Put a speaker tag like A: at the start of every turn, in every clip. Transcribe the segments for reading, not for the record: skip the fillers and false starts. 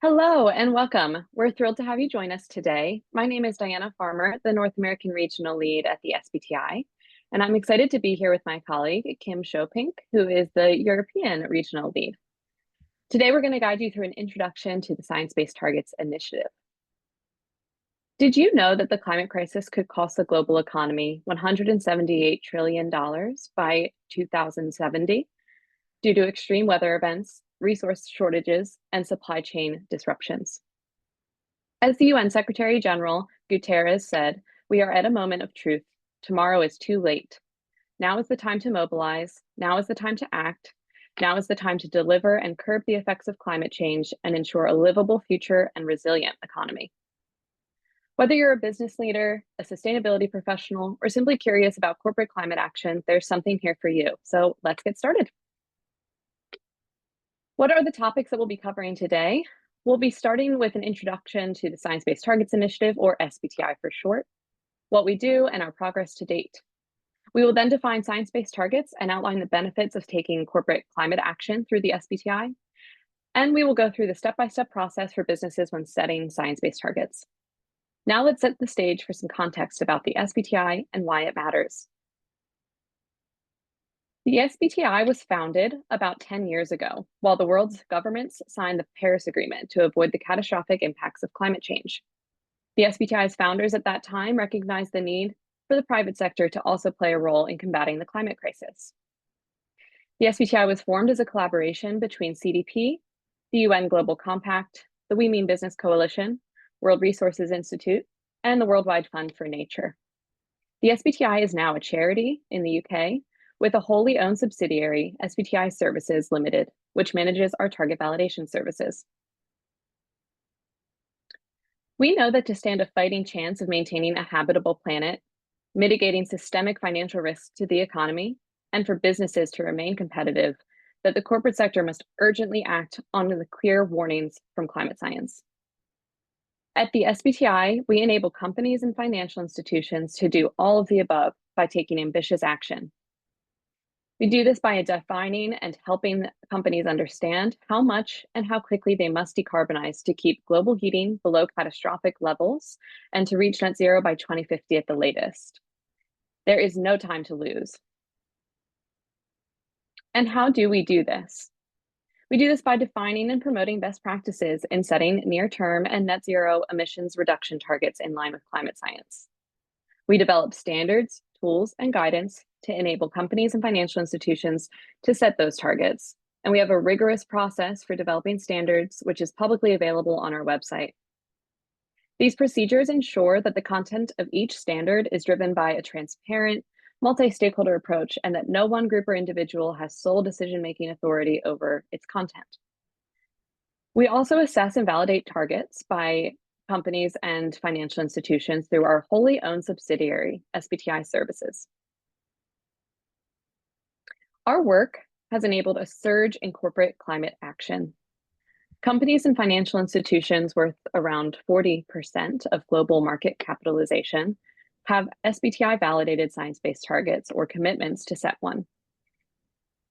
A: Hello and welcome. We're thrilled to have you join us today. My name is Diana Farmer, the North American Regional Lead at the SBTi, and I'm excited to be here with my colleague, Kim Shopink, who is the European Regional Lead. Today, we're going to guide you through an introduction to the Science-Based Targets Initiative. Did you know that the climate crisis could cost the global economy $178 trillion by 2070 due to extreme weather events, resource shortages, and supply chain disruptions? As the UN Secretary General Guterres said, we are at a moment of truth. Tomorrow is too late. Now is the time to mobilize. Now is the time to act. Now is the time to deliver and curb the effects of climate change and ensure a livable future and resilient economy. Whether you're a business leader, a sustainability professional, or simply curious about corporate climate action, there's something here for you. So let's get started. What are the topics that we'll be covering today? We'll be starting with an introduction to the Science-Based Targets Initiative, or SBTi for short, what we do and our progress to date. We will then define science-based targets and outline the benefits of taking corporate climate action through the SBTi. And we will go through the step-by-step process for businesses when setting science-based targets. Now let's set the stage for some context about the SBTi and why it matters. The SBTi was founded about 10 years ago, while the world's governments signed the Paris Agreement to avoid the catastrophic impacts of climate change. The SBTi's founders at that time recognized the need for the private sector to also play a role in combating the climate crisis. The SBTi was formed as a collaboration between CDP, the UN Global Compact, the We Mean Business Coalition, World Resources Institute, and the Worldwide Fund for Nature. The SBTi is now a charity in the UK with a wholly owned subsidiary, SBTi Services Limited, which manages our target validation services. We know that to stand a fighting chance of maintaining a habitable planet, mitigating systemic financial risks to the economy, and for businesses to remain competitive, that the corporate sector must urgently act on the clear warnings from climate science. At the SBTi, we enable companies and financial institutions to do all of the above by taking ambitious action. We do this by defining and helping companies understand how much and how quickly they must decarbonize to keep global heating below catastrophic levels and to reach net zero by 2050 at the latest. There is no time to lose. And how do we do this? We do this by defining and promoting best practices in setting near-term and net zero emissions reduction targets in line with climate science. We develop standards, tools, and guidance to enable companies and financial institutions to set those targets. And we have a rigorous process for developing standards, which is publicly available on our website. These procedures ensure that the content of each standard is driven by a transparent, multi-stakeholder approach and that no one group or individual has sole decision-making authority over its content. We also assess and validate targets by companies and financial institutions through our wholly owned subsidiary, SBTi Services. Our work has enabled a surge in corporate climate action. Companies and financial institutions worth around 40% of global market capitalization have SBTi validated science-based targets or commitments to set one.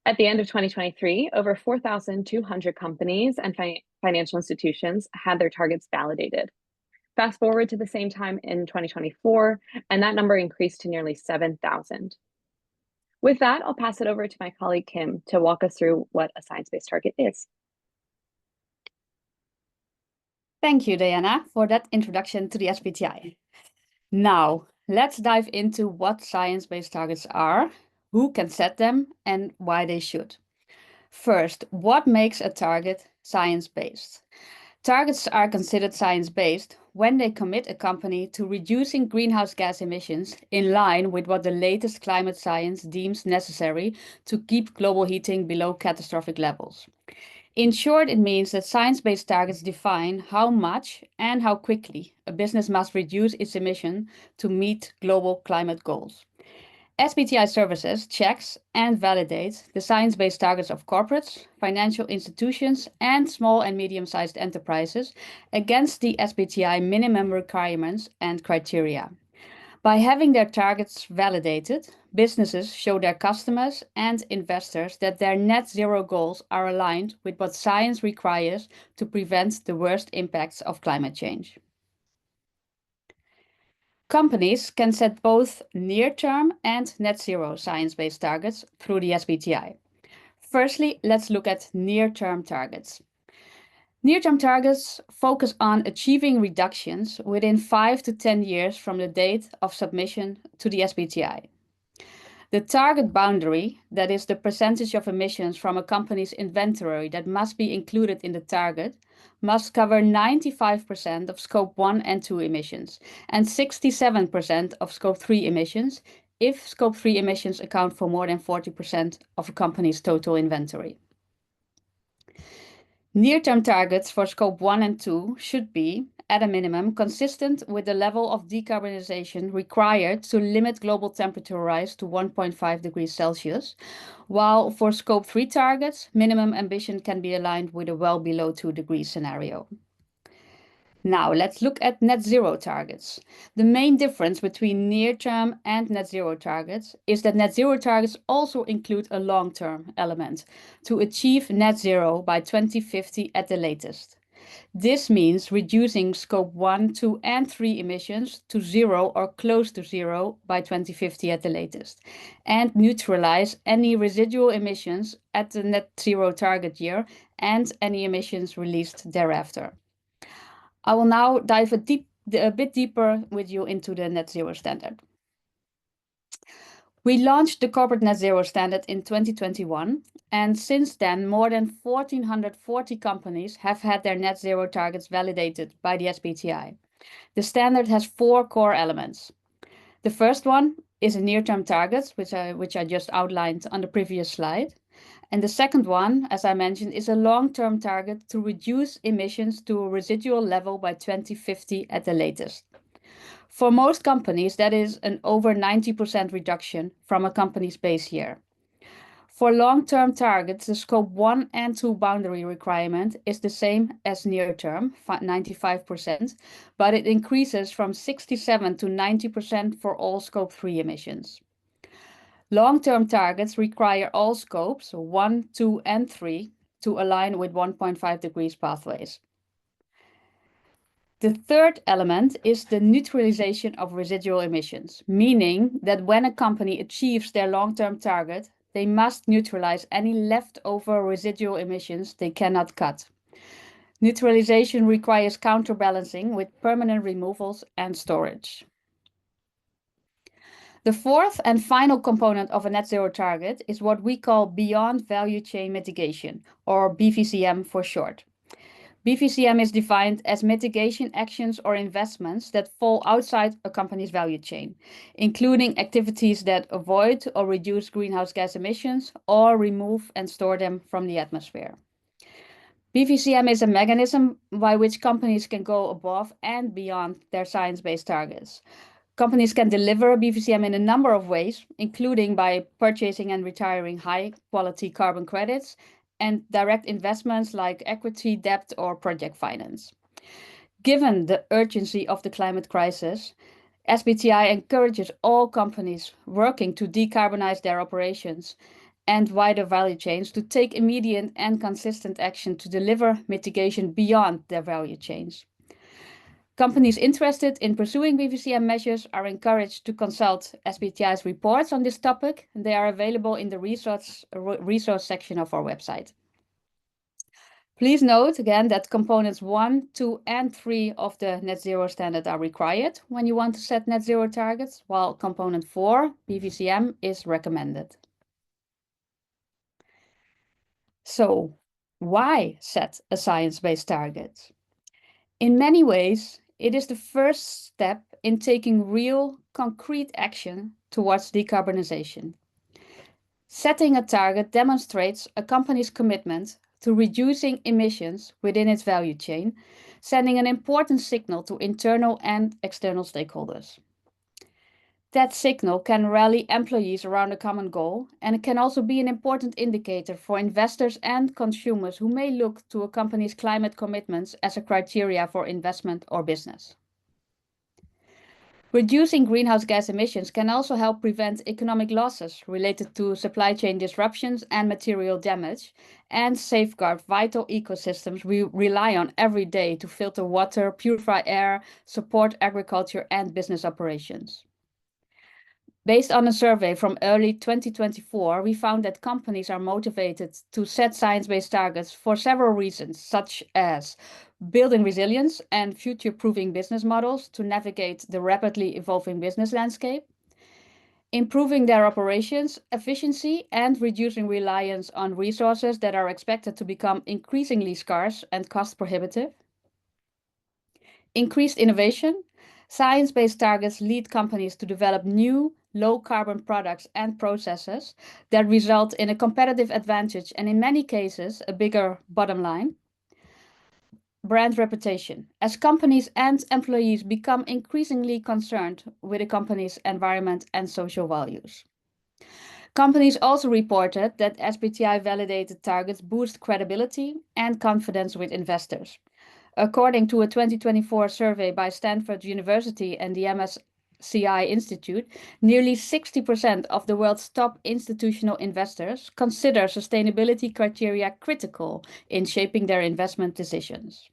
A: At the end of 2023, over 4,200 companies and financial institutions had their targets validated. Fast forward to the same time in 2024, and that number increased to nearly 7,000. With that, I'll pass it over to my colleague, Kim, to walk us through what a science-based target is.
B: Thank you, Diana, for that introduction to the SBTi. Now, let's dive into what science-based targets are, who can set them, and why they should. First, what makes a target science-based? Targets are considered science-based when they commit a company to reducing greenhouse gas emissions in line with what the latest climate science deems necessary to keep global heating below catastrophic levels. In short, it means that science-based targets define how much and how quickly a business must reduce its emission to meet global climate goals. SBTi Services checks and validates the science-based targets of corporates, financial institutions, and small and medium-sized enterprises against the SBTi minimum requirements and criteria. By having their targets validated, businesses show their customers and investors that their net zero goals are aligned with what science requires to prevent the worst impacts of climate change. Companies can set both near-term and net zero science-based targets through the SBTi. Firstly, let's look at near-term targets. Near-term targets focus on achieving reductions within 5 to 10 years from the date of submission to the SBTi. The target boundary, that is the percentage of emissions from a company's inventory that must be included in the target, must cover 95% of Scope 1 and 2 emissions and 67% of Scope 3 emissions if Scope 3 emissions account for more than 40% of a company's total inventory. Near-term targets for Scope 1 and 2 should be, at a minimum, consistent with the level of decarbonization required to limit global temperature rise to 1.5 degrees Celsius, while for Scope 3 targets, minimum ambition can be aligned with a well below 2 degrees scenario. Now, let's look at net zero targets. The main difference between near-term and net zero targets is that net zero targets also include a long-term element to achieve net zero by 2050 at the latest. This means reducing Scope 1, 2, and 3 emissions to zero or close to zero by 2050 at the latest, and neutralize any residual emissions at the net zero target year and any emissions released thereafter. I will now dive a bit deeper with you into the net zero standard. We launched the corporate net zero standard in 2021, and since then, more than 1,440 companies have had their net zero targets validated by the SBTi. The standard has 4 core elements. The first one is a near-term target, which I just outlined on the previous slide. And the second one, as I mentioned, is a long-term target to reduce emissions to a residual level by 2050 at the latest. For most companies, that is an over 90% reduction from a company's base year. For long-term targets, the Scope 1 and 2 boundary requirement is the same as near-term, 95%, but it increases from 67 to 90% for all Scope 3 emissions. Long-term targets require all scopes, 1, 2, and 3, to align with 1.5 degrees pathways. The third element is the neutralization of residual emissions, meaning that when a company achieves their long-term target, they must neutralize any leftover residual emissions they cannot cut. Neutralization requires counterbalancing with permanent removals and storage. The fourth and final component of a net zero target is what we call beyond value chain mitigation, or BVCM for short. BVCM is defined as mitigation actions or investments that fall outside a company's value chain, including activities that avoid or reduce greenhouse gas emissions or remove and store them from the atmosphere. BVCM is a mechanism by which companies can go above and beyond their science-based targets. Companies can deliver BVCM in a number of ways, including by purchasing and retiring high-quality carbon credits and direct investments like equity, debt, or project finance. Given the urgency of the climate crisis, SBTi encourages all companies working to decarbonize their operations and wider value chains to take immediate and consistent action to deliver mitigation beyond their value chains. Companies interested in pursuing BVCM measures are encouraged to consult SBTi's reports on this topic. They are available in the resource section of our website. Please note again that components 1, 2, and 3 of the net zero standard are required when you want to set net zero targets, while component 4, BVCM, is recommended. So, why set a science-based target? In many ways, it is the first step in taking real, concrete action towards decarbonization. Setting a target demonstrates a company's commitment to reducing emissions within its value chain, sending an important signal to internal and external stakeholders. That signal can rally employees around a common goal, and it can also be an important indicator for investors and consumers who may look to a company's climate commitments as a criteria for investment or business. Reducing greenhouse gas emissions can also help prevent economic losses related to supply chain disruptions and material damage, and safeguard vital ecosystems we rely on every day to filter water, purify air, support agriculture and business operations. Based on a survey from early 2024, we found that companies are motivated to set science-based targets for several reasons, such as building resilience and future-proofing business models to navigate the rapidly evolving business landscape, improving their operations efficiency and reducing reliance on resources that are expected to become increasingly scarce and cost prohibitive, increased innovation. Science-based targets lead companies to develop new, low-carbon products and processes that result in a competitive advantage and, in many cases, a bigger bottom line. Brand reputation. As companies and employees become increasingly concerned with a company's environment and social values. Companies also reported that SBTi-validated targets boost credibility and confidence with investors. According to a 2024 survey by Stanford University and the MSCI Institute, nearly 60% of the world's top institutional investors consider sustainability criteria critical in shaping their investment decisions.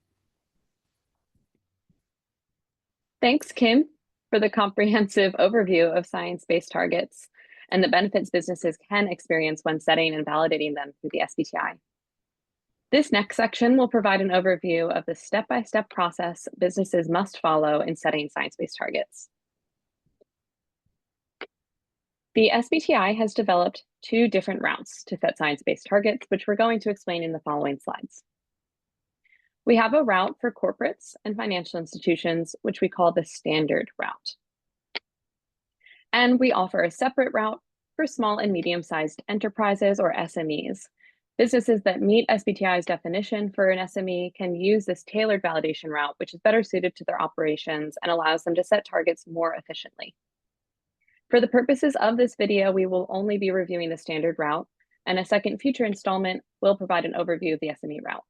A: Thanks, Kim, for the comprehensive overview of science-based targets and the benefits businesses can experience when setting and validating them through the SBTi. This next section will provide an overview of the step-by-step process businesses must follow in setting science-based targets. The SBTi has developed two different routes to set science-based targets, which we're going to explain in the following slides. We have a route for corporates and financial institutions, which we call the standard route. And we offer a separate route for small and medium-sized enterprises, or SMEs. Businesses that meet SBTi's definition for an SME can use this tailored validation route, which is better suited to their operations and allows them to set targets more efficiently. For the purposes of this video, we will only be reviewing the standard route, and a second future installment will provide an overview of the SME route.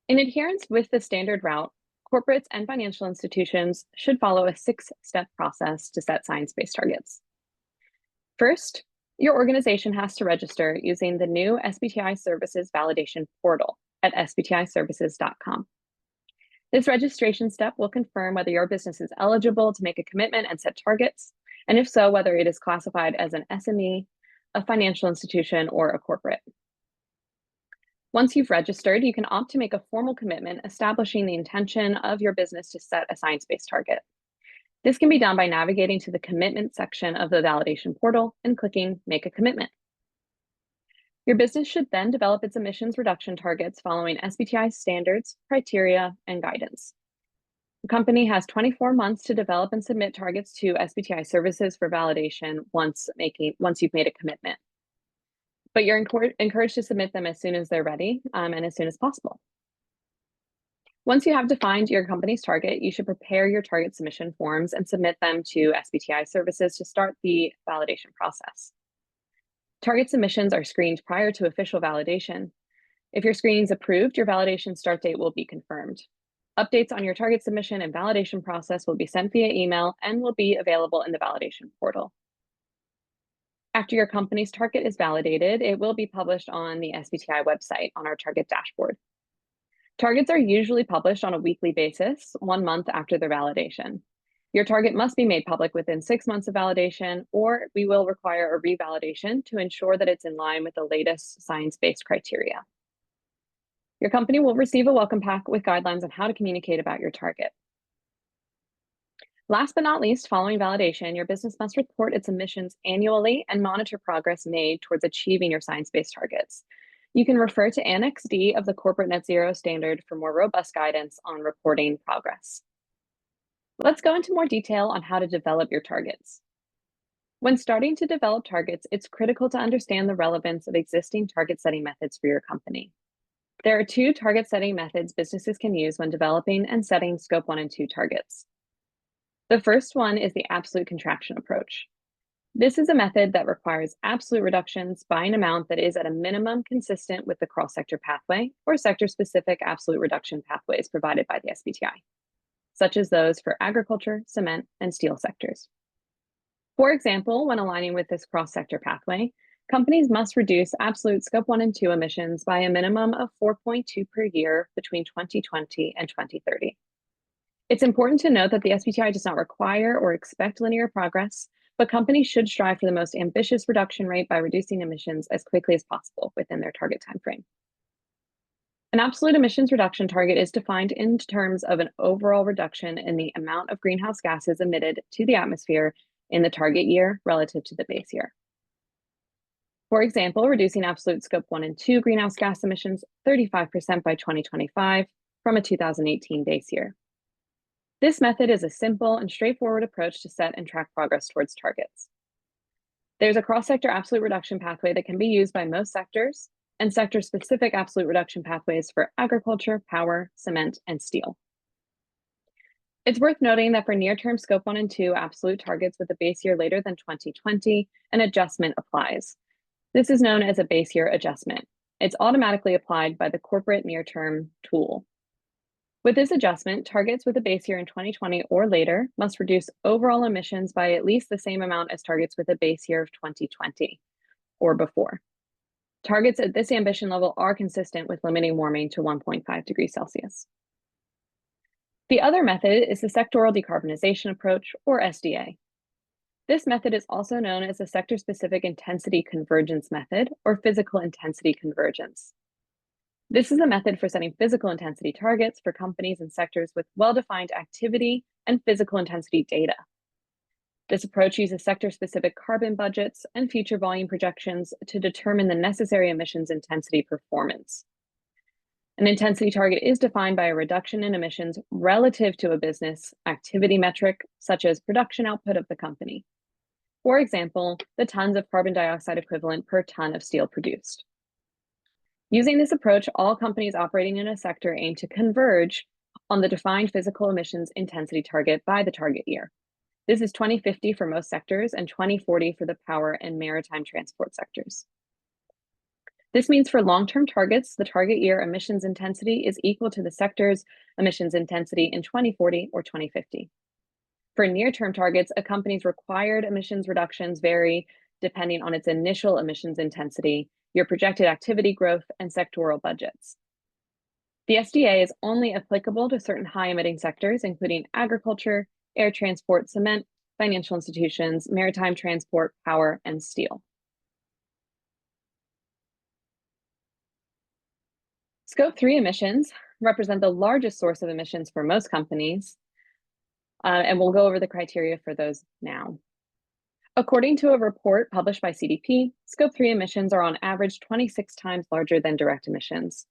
A: In adherence with the standard route, corporates and financial institutions should follow a 6-step process to set science-based targets. First, your organization has to register using the new SBTi Services Validation Portal at sbtiservices.com. This registration step will confirm whether your business is eligible to make a commitment and set targets, and if so, whether it is classified as an SME, a financial institution, or a corporate. Once you've registered, you can opt to make a formal commitment establishing the intention of your business to set a science-based target. This can be done by navigating to the commitment section of the validation portal and clicking Make a Commitment. Your business should then develop its emissions reduction targets following SBTi standards, criteria, and guidance. The company has 24 months to develop and submit targets to SBTi services for validation once you've made a commitment. But you're encouraged to submit them as soon as they're ready and as soon as possible. Once you have defined your company's target, you should prepare your target submission forms and submit them to SBTi services to start the validation process. Target submissions are screened prior to official validation. If your screening is approved, your validation start date will be confirmed. Updates on your target submission and validation process will be sent via email and will be available in the validation portal. After your company's target is validated, it will be published on the SBTi website on our target dashboard. Targets are usually published on a weekly basis, 1 month after their validation. Your target must be made public within 6 months of validation, or we will require a revalidation to ensure that it's in line with the latest science-based criteria. Your company will receive a welcome pack with guidelines on how to communicate about your target. Last but not least, following validation, your business must report its emissions annually and monitor progress made towards achieving your science-based targets. You can refer to Annex D of the Corporate Net Zero Standard for more robust guidance on reporting progress. Let's go into more detail on how to develop your targets. When starting to develop targets, it's critical to understand the relevance of existing target setting methods for your company. There are 2 target setting methods businesses can use when developing and setting Scope 1 and 2 targets. The first one is the absolute contraction approach. This is a method that requires absolute reductions by an amount that is at a minimum consistent with the cross-sector pathway or sector-specific absolute reduction pathways provided by the SBTi. such as those for agriculture, cement, and steel sectors. For example, when aligning with this cross-sector pathway, companies must reduce absolute Scope 1 and 2 emissions by a minimum of 4.2 per year between 2020 and 2030. It's important to note that the SBTi does not require or expect linear progress, but companies should strive for the most ambitious reduction rate by reducing emissions as quickly as possible within their target timeframe. An absolute emissions reduction target is defined in terms of an overall reduction in the amount of greenhouse gases emitted to the atmosphere in the target year relative to the base year. For example, reducing absolute Scope 1 and 2 greenhouse gas emissions 35% by 2025 from a 2018 base year. This method is a simple and straightforward approach to set and track progress towards targets. There's a cross-sector absolute reduction pathway that can be used by most sectors, and sector-specific absolute reduction pathways for agriculture, power, cement, and steel. It's worth noting that for near-term Scope 1 and 2 absolute targets with a base year later than 2020, an adjustment applies. This is known as a base year adjustment. It's automatically applied by the corporate near-term tool. With this adjustment, targets with a base year in 2020 or later must reduce overall emissions by at least the same amount as targets with a base year of 2020 or before. Targets at this ambition level are consistent with limiting warming to 1.5 degrees Celsius. The other method is the sectoral decarbonization approach, or SDA. This method is also known as the sector-specific intensity convergence method, or physical intensity convergence. This is a method for setting physical intensity targets for companies and sectors with well-defined activity and physical intensity data. This approach uses sector-specific carbon budgets and future volume projections to determine the necessary emissions intensity performance. An intensity target is defined by a reduction in emissions relative to a business activity metric, such as production output of the company. For example, the tons of carbon dioxide equivalent per ton of steel produced. Using this approach, all companies operating in a sector aim to converge on the defined physical emissions intensity target by the target year. This is 2050 for most sectors and 2040 for the power and maritime transport sectors. This means for long-term targets, the target year emissions intensity is equal to the sector's emissions intensity in 2040 or 2050. For near-term targets, a company's required emissions reductions vary depending on its initial emissions intensity, your projected activity growth, and sectoral budgets. The SDA is only applicable to certain high-emitting sectors, including agriculture, air transport, cement, financial institutions, maritime transport, power, and steel. Scope 3 emissions represent the largest source of emissions for most companies, and we'll go over the criteria for those now. According to a report published by CDP, Scope 3 emissions are on average 26 times larger than direct emissions.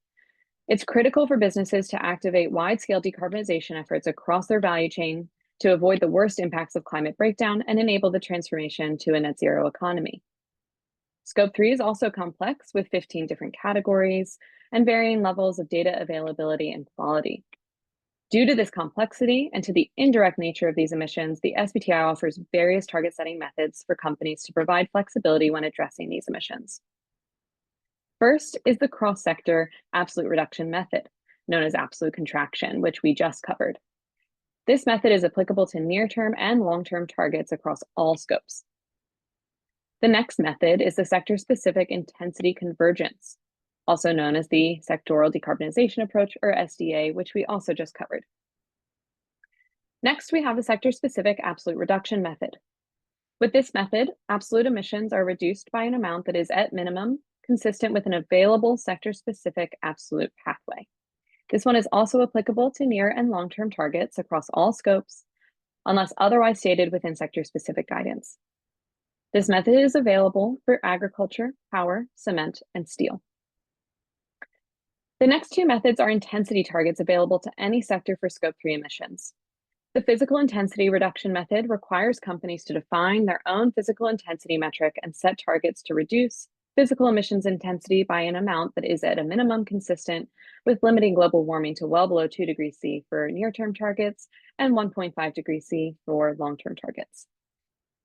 A: It's critical for businesses to activate wide-scale decarbonization efforts across their value chain to avoid the worst impacts of climate breakdown and enable the transformation to a net zero economy. Scope 3 is also complex with 15 different categories and varying levels of data availability and quality. Due to this complexity and to the indirect nature of these emissions, the SBTi offers various target setting methods for companies to provide flexibility when addressing these emissions. First is the cross-sector absolute reduction method, known as absolute contraction, which we just covered. This method is applicable to near-term and long-term targets across all scopes. The next method is the sector-specific intensity convergence, also known as the sectoral decarbonization approach, or SDA, which we also just covered. Next, we have the sector-specific absolute reduction method. With this method, absolute emissions are reduced by an amount that is at minimum consistent with an available sector-specific absolute pathway. This one is also applicable to near and long-term targets across all scopes, unless otherwise stated within sector-specific guidance. This method is available for agriculture, power, cement, and steel. The next two methods are intensity targets available to any sector for Scope 3 emissions. The physical intensity reduction method requires companies to define their own physical intensity metric and set targets to reduce physical emissions intensity by an amount that is at a minimum consistent with limiting global warming to well below 2 degrees C for near-term targets and 1.5 degrees C for long-term targets.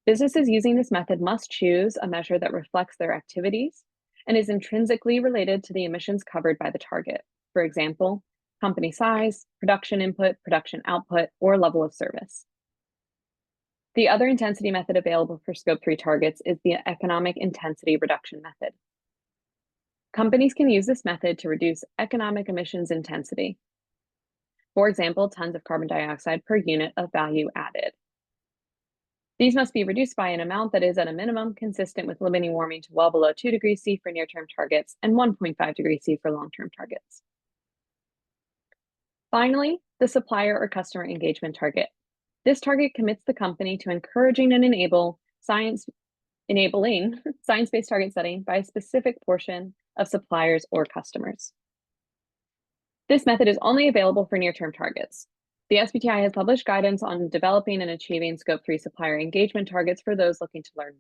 A: Businesses using this method must choose a measure that reflects their activities and is intrinsically related to the emissions covered by the target. For example, company size, production input, production output, or level of service. The other intensity method available for Scope 3 targets is the economic intensity reduction method. Companies can use this method to reduce economic emissions intensity. For example, tons of carbon dioxide per unit of value added. These must be reduced by an amount that is at a minimum consistent with limiting warming to well below 2 degrees C for near-term targets and 1.5 degrees C for long-term targets. Finally, the supplier or customer engagement target. This target commits the company to encouraging and enabling science-based target setting by a specific portion of suppliers or customers. This method is only available for near-term targets. The SBTi has published guidance on developing and achieving Scope 3 supplier engagement targets for those looking to learn.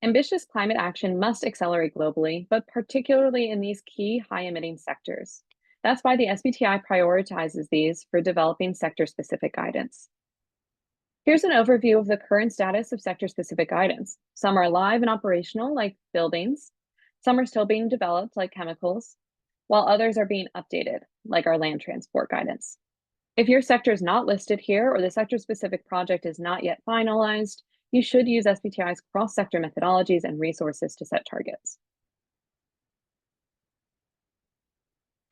A: Ambitious climate action must accelerate globally, but particularly in these key high-emitting sectors. That's why the SBTi prioritizes these for developing sector-specific guidance. Here's an overview of the current status of sector-specific guidance. Some are live and operational, like buildings. Some are still being developed, like chemicals, while others are being updated, like our land transport guidance. If your sector is not listed here or the sector-specific project is not yet finalized, you should use SBTi's cross-sector methodologies and resources to set targets.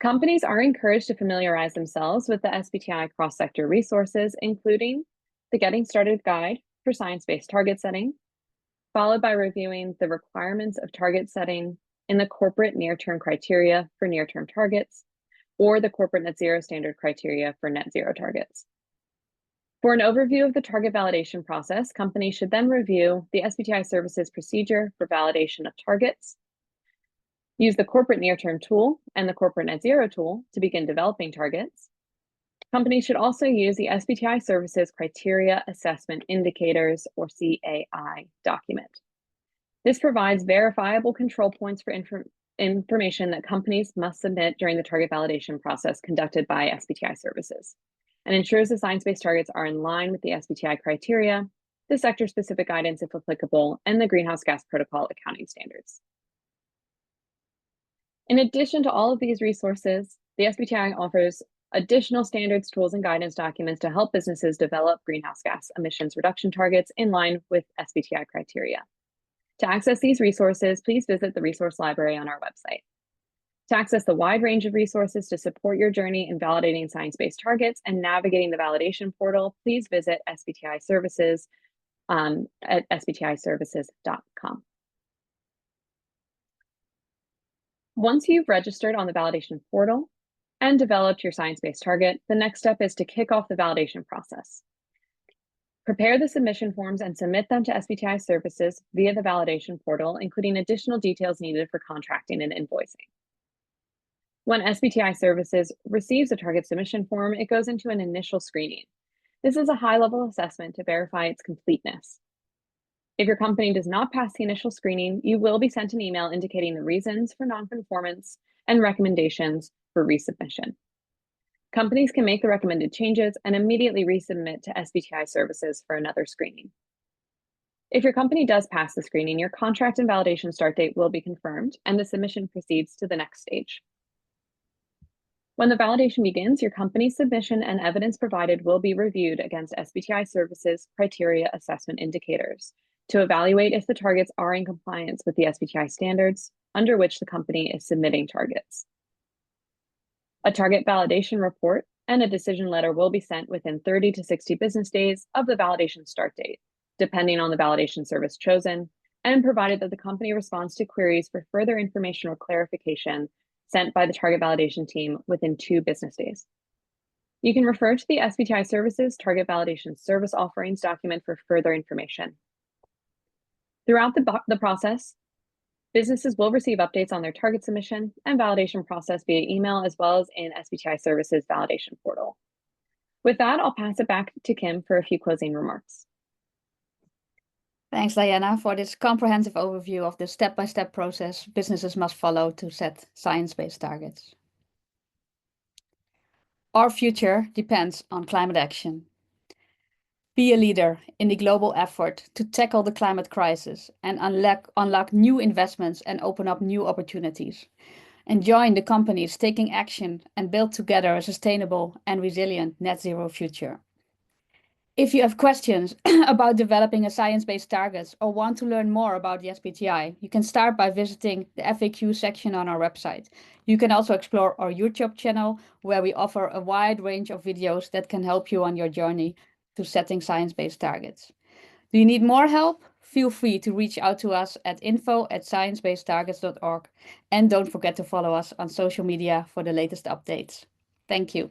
A: Companies are encouraged to familiarize themselves with the SBTi cross-sector resources, including the Getting Started Guide for Science-Based Target Setting, followed by reviewing the requirements of target setting in the corporate near-term criteria for near-term targets, or the corporate net zero standard criteria for net zero targets. For an overview of the target validation process, companies should then review the SBTi services procedure for validation of targets, use the corporate near-term tool and the corporate net zero tool to begin developing targets. Companies should also use the SBTi services criteria assessment indicators, or CAI document. This provides verifiable control points for information that companies must submit during the target validation process conducted by SBTi services, and ensures the science-based targets are in line with the SBTi criteria, the sector-specific guidance if applicable, and the greenhouse gas protocol accounting standards. In addition to all of these resources, the SBTi offers additional standards, tools, and guidance documents to help businesses develop greenhouse gas emissions reduction targets in line with SBTi criteria. To access these resources, please visit the resource library on our website. To access the wide range of resources to support your journey in validating science-based targets and navigating the validation portal, please visit SBTi services at sbtiservices.com. Once you've registered on the validation portal and developed your science-based target, the next step is to kick off the validation process. Prepare the submission forms and submit them to SBTi services via the validation portal, including additional details needed for contracting and invoicing. When SBTi services receives a target submission form, it goes into an initial screening. This is a high-level assessment to verify its completeness. If your company does not pass the initial screening, you will be sent an email indicating the reasons for non-conformance and recommendations for resubmission. Companies can make the recommended changes and immediately resubmit to SBTi services for another screening. If your company does pass the screening, your contract and validation start date will be confirmed, and the submission proceeds to the next stage. When the validation begins, your company's submission and evidence provided will be reviewed against SBTi services criteria assessment indicators to evaluate if the targets are in compliance with the SBTi standards under which the company is submitting targets. A target validation report and a decision letter will be sent within 30 to 60 business days of the validation start date, depending on the validation service chosen, and provided that the company responds to queries for further information or clarification sent by the target validation team within 2 business days. You can refer to the SBTi Services Target Validation Service Offerings document for further information. Throughout the process, businesses will receive updates on their target submission and validation process via email, as well as in SBTi Services validation portal. With that, I'll pass it back to Kim for a few closing remarks.
B: Thanks, Diana, for this comprehensive overview of the step-by-step process businesses must follow to set science-based targets. Our future depends on climate action. Be a leader in the global effort to tackle the climate crisis and unlock new investments and open up new opportunities. And join the companies taking action and build together a sustainable and resilient net zero future. If you have questions about developing a science-based targets or want to learn more about the SBTi, you can start by visiting the FAQ section on our website. You can also explore our YouTube channel, where we offer a wide range of videos that can help you on your journey to setting science-based targets. Do you need more help? Feel free to reach out to us at info@sciencebased targets.org. And don't forget to follow us on social media for the latest updates. Thank you.